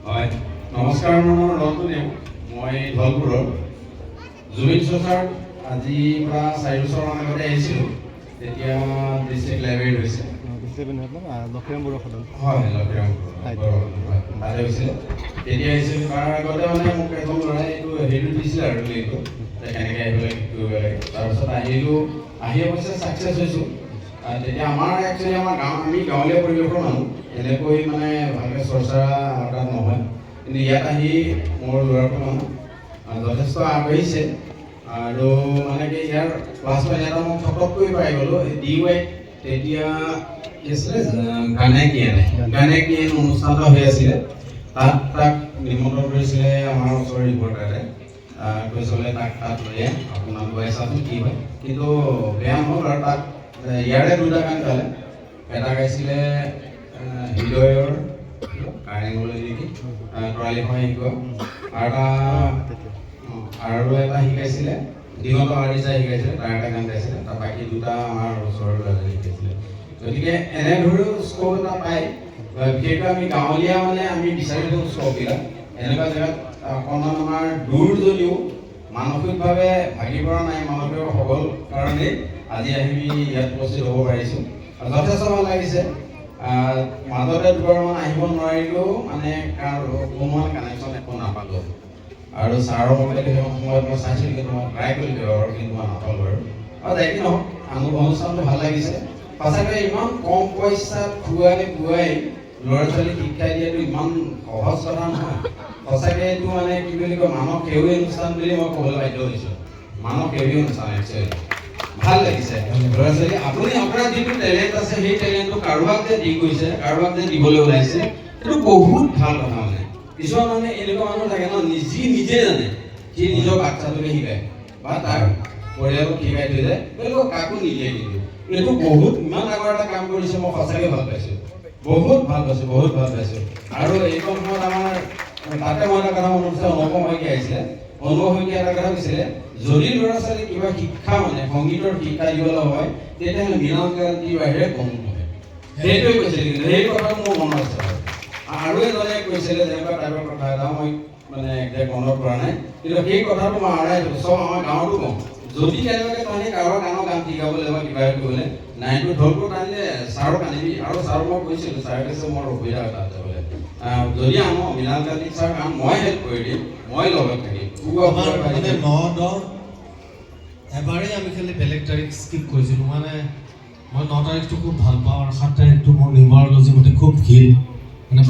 হয় নমস্কাৰ মোৰ ৰতনেও মই ধলপুৰৰ জুবিন চৰ্চাৰ আজি পৰা 4 বছৰ আগতে আহিছিলোঁ তেতিয়া ডিষ্ট্ৰিক্ট লাইব্ৰেৰীত হৈছে লক্ষীৰামপুৰৰ সদন হয় লক্ষীৰামপুৰৰ তাতে হৈছিলে তেতিয়া আহিছিলোঁ তাৰ আগতে মানে মোক এজন ল'ৰাই এইটো হেৰিটো দিছিলে আৰু লিংকটো কেনেকৈ আহিব লাগে কৰিব লাগে তাৰপিছত আহিলোঁ আহি অৱশ্যে ছাকচেছ হৈছোঁ তেতিয়া আমাৰ একচুৱেলি আমাৰ আমি গাঁৱলীয়া পৰিৱেশৰ মানুহ এনেকৈ মানে ভালকৈ চৰ্চা আমাৰ তাত নহয় কিন্তু ইয়াত আহি মোৰ ল'ৰাটো মানুহ যথেষ্ট আগবাঢ়িছে আৰু মানে কি ইয়াৰ ক্লাছ পইণ্ট এটা মই ফটককৈ পাই গ'লোঁ DY তেতিয়া কি আছিলে গানে কি অনুষ্ঠানটো হৈ আছিলে তাক নিমন্ত্ৰণ কৰিছিলে আমাৰ ওচৰৰ ৰিপৰ্টাৰে কৈছিলে তাত লৈ আপোনাক গৈ চাচোন কি হয় কিন্তু বেয়া নহ'ল আৰু তাক ইয়াৰে 2টা গান গালে এটা গাইছিলে হৃদয়ৰ কাৰেঙলৈ নেকি তৰালি হয় শিকোৱা আৰু এটা শিকাইছিলে দিগন্ত আৰিজা শিকাইছিলে তাৰ এটা গান গাইছিলে তাৰ বাকী 2টা আমাৰ ওচৰৰ ল'ৰা শিকাইছিলে গতিকে এনেদৰেও স্ক'প এটা পায় বিশেষকৈ আমি গাঁৱলীয়া মানে আমি বিচাৰি থাকোঁ স্ক'পবিলাক এনেকুৱা জেগাত অকণমান আমাৰ দূৰ যদিও মানসিকভাৱে ভাগি পৰা নাই মানসিক সবল কাৰণেই আজি আমি ইয়াত উপস্থিত হ'ব পাৰিছোঁ যথেষ্ট ভাল লাগিছে মাজতে 2বাৰমান আহিব নোৱাৰিলেও মানে কোনো কানেকশ্যন একো নাপালোঁ আৰু ছাৰৰ মোবাইল সেই সময়ত মই চাইছিলোঁ কিন্তু মই ট্ৰাই কৰিলোঁ আৰু কিন্তু মই নাপালোঁ আৰু দেখি নহওক অনুষ্ঠানটো ভাল লাগিছে সঁচাকৈ ইমান কম পইচাত খুৱাই ল'ৰা ছোৱালীক শিক্ষা দিয়াটো ইমান সহজ কথা নহয় সঁচাকৈ এইটো মানে কি বুলি কয় মানৱ সেউজী অনুষ্ঠান বুলি মই ক'বলৈ বাধ্য হৈছোঁ মানৱ সেউজী অনুষ্ঠান একচুৱেলি ভাল লাগিছে ল'ৰা ছোৱালী আপুনি আপোনাৰ যিটো টেলেণ্ট আছে সেই টেলেণ্টটো কাৰোবাক যে দি গৈছে কাৰোবাক যে দিবলৈ ওলাইছে এইটো বহুত ভাল কথা মানে কিছুমান মানে এনেকুৱা মানুহ থাকে ন নিজে জানে সি নিজৰ বাচ্চাটোকে শিকায় বা তাৰ পৰিয়ালক শিকাই থৈ যায় বেলেগক কাকো নিদিয়ে কিন্তু এইটো বহুত ইমান ডাঙৰ এটা কাম কৰিছে মই সঁচাকৈ ভাল পাইছোঁ বহুত ভাল পাইছোঁ আৰু এইখন সময়ত আমাৰ তাতে মই এটা কথা মনত আছে অনুপম শইকীয়া আহিছিলে অনুপম শইকীয়া এটা কথা কৈছিলে যদি ল'ৰা ছোৱালী কিবা শিক্ষা মানে সংগীতৰ শিক্ষা দিবলৈ হয় তেতিয়াহ'লে মৃণাল কান্তিৰ বাহিৰে কোনো নহয় সেইটোৱে কৈছিলে কিন্তু সেই কথাটো মোৰ মনত আছে আৰু এজনে কৈছিলে যেনেকুৱা টাইপৰ কথা এটা মই মানে একজেক্ট মনত পৰা নাই কিন্তু সেই কথাটো মই আঁৰাই চব আমাৰ গাঁৱতো কওঁ যদি কেনেবাকৈ টানি কাৰোবাৰ গান শিকাবলৈ বা কিবা কৰিবলৈ নাইটো ঢোলটো টানিলে ছাৰক আনিবি আৰু ছাৰক মই কৈছিলোঁ ছাৰে কৈছে মোৰ অসুবিধা হয় তাত যাবলৈ যদি আনো মৃণাল কান্তি ছাৰ কাম মই হেল্প কৰি দিম মই লগত থাকিম এবাৰেই আমি খালি বেলেগ তাৰিখ স্কিপ কৰিছিলোঁ মানে মই 9 তাৰিখটো খুব ভাল পাওঁ আৰু 7 তাৰিখটো মোৰ নিউমাৰলজি মতে খুব ভিৰ